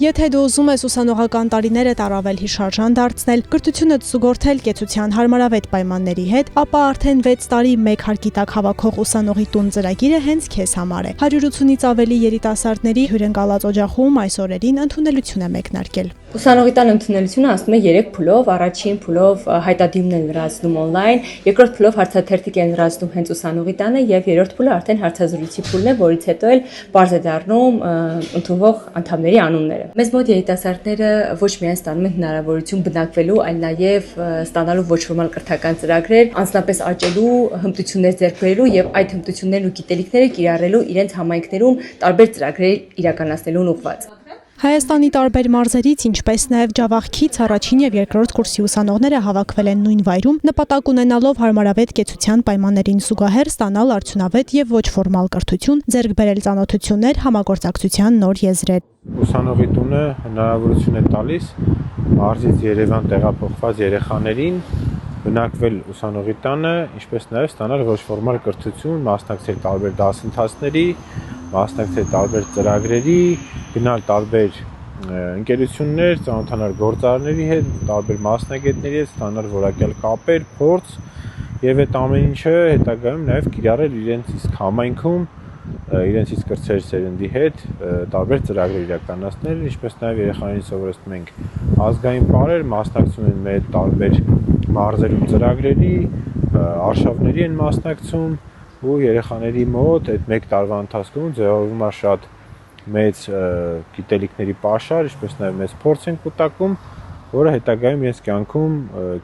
Եթե դու ուզում ես ուսանողական տարիներդ առավել հիշարժան դարձնել, կրթությունդ զուգորդել կեցության հարմարավետ պայմանների հետ, ապա արդեն 6 տարի մեկ հարկի տակ հավաքող ուսանողի տուն ծրագիրը հենց քեզ համար է։ 180-ից ավելի երիտասարդների հյուրընկալած օջախում այս օրերին ընդունելություն է մեկնարկել։ Ուսանողի տան ընդունելությունը անցնում է 3 փուլով, առաջին փուլով հայտադիմն են լրացնում on-line, երկրորդ փուլով հարցաթերթիկ են լրացնում հենց ուսանողի տանը եւ երրորդ փուլը արդեն հարցազրույցի փուլն է, որից հետո էլ բարձ է դառնում ընդունվող անդամների անունները։ Մեզ մոտ երիտասարդները ոչ միայն ստանում են հնարավորություն բնակվելու, այլ նաեւ ստանալու ոչ ֆորմալ կրթական ծրագրեր, անձնապես աճելու, հմտություններ ձեռք բերելու եւ այդ հմտություններն ու գիտելիքները կիրառելու իրենց համայնքներում տարբեր ծրագրեր իրականացնելուն ուղղված։ Հայաստանի տարբեր մարզերից, ինչպես նաև Ջավախքից առաջին եւ երկրորդ կուրսի ուսանողները հավաքվել են նույն վայրում, նպատակ ունենալով հարմարավետ կեցության պայմաններին զուգահեռ ստանալ արդյունավետ եւ ոչ ֆորմալ կրթություն, ձեռք բերել ծանոթություններ, համագործակցության նոր եզրեր։ Ուսանողի տունը հնարավորություն է տալիս մարզից Երևան տեղափոխված երեխաներին բնակվել ուսանողի տանը, ինչպես նաև ստանալ ոչ ֆորմալ կրթություն, մասնակցել տարբեր դասընթացների, մասնակցել տարբեր ծրագրերի, գնալ տարբեր ընկերություններ, ծանոթանալ գործարարների հետ, տարբեր մասնագետների հետ, ստանալ որակյալ կապեր, փորձ եւ այդ ամեն ինչը հետագայում նաև կիրառել իրենց իսկ համայնքում, իրենց իսկ կրտսեր սերնդի հետ տարբեր ծրագրեր իրականացնել, ինչպես նաև երեխաներին սովորեցնում ենք ազգային բարեր, մասնակցում են մեր տարբեր մարզերում ծրագրերի, արշավների են մասնակցում ու երեխաների մոտ այդ 1 տարվա ընթացքում ձևավորվում է շատ մեծ գիտելիքների պաշար, ինչպես նաև մեծ փորձ են կուտակում, որը հետագայում իրենց կյանքում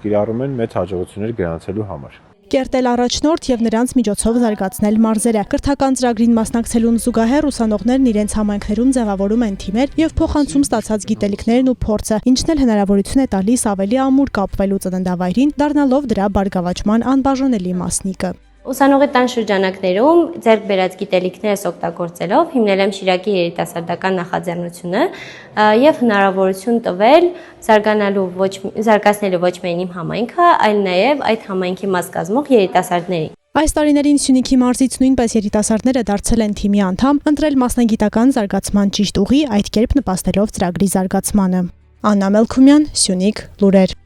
կիրառում են մեծ հաջողություններ գրանցելու համար։ Կերտել առաջնորդ եւ նրանց միջոցով զարգացնել մարզերը։ Կրթական ծրագրին մասնակցելուն զուգահեռ ուսանողներն իրենց համայնքներում ձևավորում են թիմեր եւ փոխանցում ստացած գիտելիքներն ու փորձը, ինչն էլ հնարավորություն է տալիս ավելի ամուր կապվելու ծննդավայրին, դառնալով դրա բարգավաճման անբաժանելի մասնիկը։ Ուսանողի տան շրջանակներում ձեռք բերած գիտելիքներս օգտագործելով հիմնել եմ Շիրակի երիտասարդական նախաձեռնությունը եւ հնարավորություն տվել զարգացնելու ոչ միայն իմ համայնքը, այլ նաեւ այդ համայնքի մաս կազմող երիտասարդներին։ Այս տարիներին Սյունիքի մարզից նույնպես երիտասարդները դարձել են թիմի անդամ, ընտրել մասնագիտական զարգացման ճիշտ ուղի, այդ կերպ նպաստելով ծրագրի զարգացմանը։ Աննա Մելքումյան, Սյունիք լուրեր։